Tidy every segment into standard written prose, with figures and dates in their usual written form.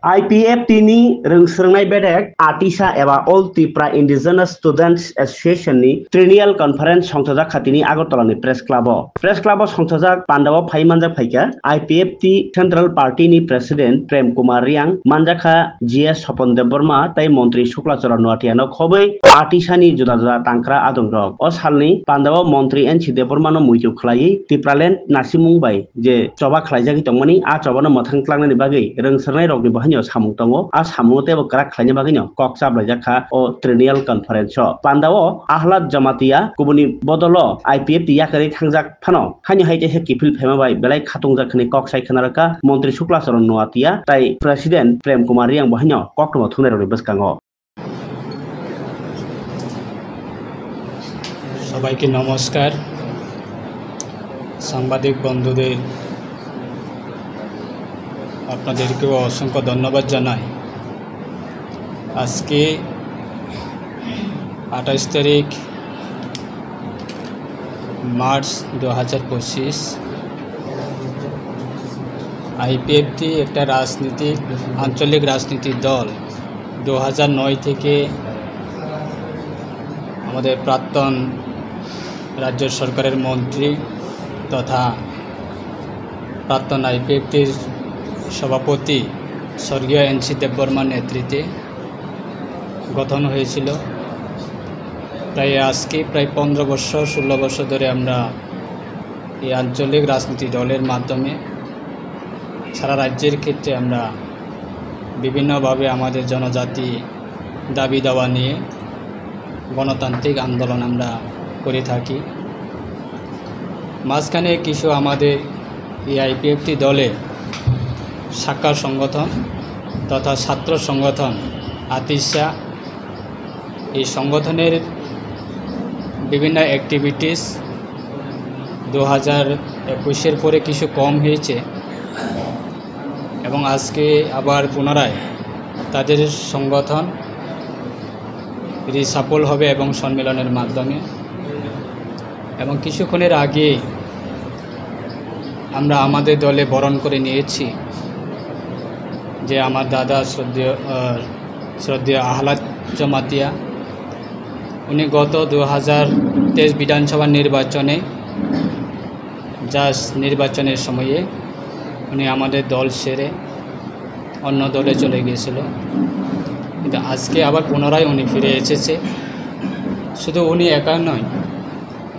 IPFT ni rongsrngnai bedek Atisa eba All Tripura Indigenous Students Association ni Triennial Conference songthajak khatini Agartala ni Press Club o songthajak pandao phai manjak phaika IPFT Central Party ni President Prem Kumar Riang manjakha GS Sopon Debbarma tai Montri Shuklachara Nuatia no khoboi Atisa ni juda juda tangkra adongrok o salni pandao Montri NC Debbarma no muitu khlai Tripraland nasimung bai je choba khlaijaki tongmani a choba no mothang klangna ni bagi rongsrngnai rok ni samung tongo a samung te bo krak khlaina bagino kok chablaijakha o Triennial Conference pandao Ahlad Jamatia kubuni bodolo IPFT yakari thangjak phano haini haite he kifil phema bai belai khatungjak kok sai khanaraka Montri Shuklachara Nuatia tai President Prem Kumar Riang bahino kok no thunai rok bwskango সবাইকে নমস্কার সাংবাদিক বন্ধুদের আপনাদেরকে অসংখ্য ধন্যবাদ জানাই আজকে 28 তারিখ মার্চ 2025 আইপিএফটি একটা রাজনীতিক আঞ্চলিক রাজনীতিক দল 2009 থেকে আমাদের প্রাক্তন রাজ্য সরকারের মন্ত্রী তথা প্রাক্তন আইপিএফটির সভাপতি স্বর্গীয় NC দেববর্মার নেতৃত্বে গঠন হয়েছিল প্রায় আজকে প্রায় 15 বছর 16 বছর ধরে আমরা এই আঞ্চলিক রাজনীতি দলের মাধ্যমে সারা রাজ্যের ক্ষেত্রে আমরা বিভিন্নভাবে আমাদের জনজাতি দাবি দাওয়া নিয়ে গণতান্ত্রিক আন্দোলন আমরা করে থাকি মাঝখানে কিছু আমাদের এই আইপিএফটি দলে শাখা সংগঠন তথা ছাত্র সংগঠন আতিশা এই সংগঠনের বিভিন্ন অ্যাক্টিভিটিস 2021 পরে কিছু কম হয়েছে এবং আজকে আবার পুনরায় তাদের সংগঠন সফল হবে এবং সম্মেলনের মাধ্যমে এবং কিছুক্ষণের আগে আমরা আমাদের দলে বরণ করে নিয়েছি যে আমার দাদা শ্রদ্ধেয় আহলাদ জমাতিয়া উনি গত 2023 বিধানসভা নির্বাচনে নির্বাচনের সময়ে উনি আমাদের দল ছেড়ে অন্য দলে চলে গিয়েছিল কিন্তু আজকে আবার পুনরায় উনি ফিরে এসেছে শুধু উনি একা নয়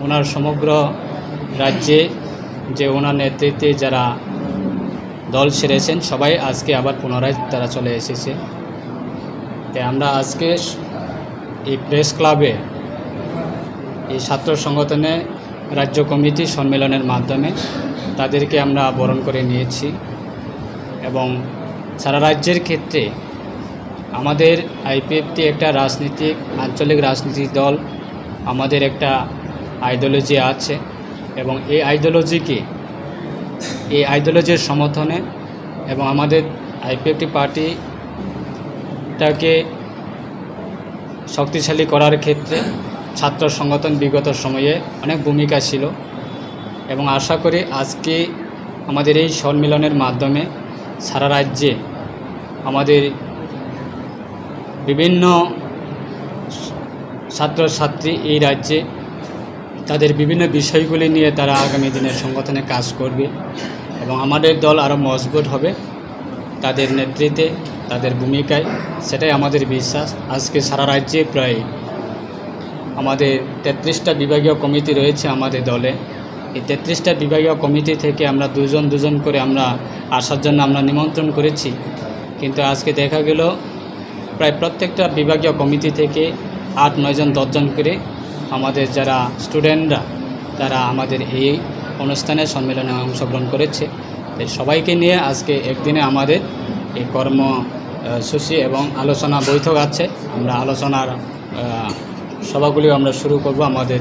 ওনার সমগ্র রাজ্যে যে ওনার নেতৃত্বে যারা দল ছেড়েছেন সবাই আজকে আবার পুনরায় তারা চলে এসেছে তাই আমরা আজকে এই প্রেস ক্লাবে এই ছাত্র সংগঠনে রাজ্য কমিটি সম্মেলনের মাধ্যমে তাদেরকে আমরা বরণ করে নিয়েছি এবং সারা রাজ্যের ক্ষেত্রে আমাদের আইপিএফটি একটা রাজনীতিক আঞ্চলিক রাজনীতিক দল আমাদের একটা আইডিওলজি আছে এবং এই আইডিওলজির সমর্থনে এবং আমাদের আইপিএফটি পার্টিটাকে শক্তিশালী করার ক্ষেত্রে ছাত্র সংগঠন বিগত সময়ে অনেক ভূমিকা ছিল এবং আশা করি আজকে আমাদের এই সম্মেলনের মাধ্যমে সারা রাজ্যে আমাদের বিভিন্ন ছাত্রছাত্রী এই রাজ্যে তাদের বিভিন্ন বিষয়গুলি নিয়ে তারা আগামী দিনের সংগঠনে কাজ করবে এবং আমাদের দল আরও মজবুত হবে তাদের নেতৃত্বে তাদের ভূমিকায় সেটাই আমাদের বিশ্বাস আজকে সারা রাজ্যে প্রায় আমাদের 33টা বিভাগীয় কমিটি রয়েছে আমাদের দলে এই 33টা বিভাগীয় কমিটি থেকে আমরা দুজন করে আমরা আসার জন্য আমরা নিমন্ত্রণ করেছি কিন্তু আজকে দেখা গেল প্রায় প্রত্যেকটা বিভাগীয় কমিটি থেকে 8-9 জন 10 জন করে আমাদের যারা স্টুডেন্টরা তারা আমাদের এই অনুষ্ঠানে সম্মেলনে অংশগ্রহণ করেছে তাই সবাইকে নিয়ে আজকে একদিনে আমাদের এই কর্মসূচি এবং আলোচনা বৈঠক আছে আমরা আলোচনার সভাগুলি আমরা শুরু করব আমাদের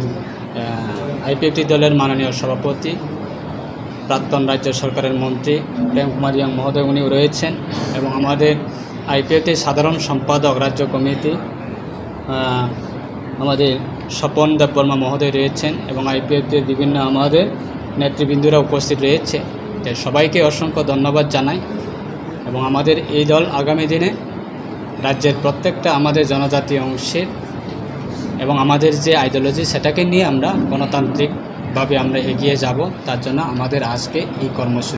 আইপিএফটি দলের মাননীয় সভাপতি প্রাক্তন রাজ্য সরকারের মন্ত্রী প্রেম কুমার রিয়াং মহোদয় উনি রয়েছেন এবং আমাদের আইপিএফটি সাধারণ সম্পাদক রাজ্য কমিটি আমাদের স্বপন দেববর্মা মহোদয় রয়েছেন এবং আইপিএফটির বিভিন্ন আমাদের নেতৃবৃন্দরা উপস্থিত রয়েছে সবাইকে অসংখ্য ধন্যবাদ জানাই এবং আমাদের এই দল আগামী দিনে রাজ্যের প্রত্যেকটা আমাদের জনজাতি অংশের এবং আমাদের যে আইডিওলজি সেটাকে নিয়ে আমরা গণতান্ত্রিকভাবে আমরা এগিয়ে যাব, তার জন্য আমাদের আজকে এই কর্মসূচি।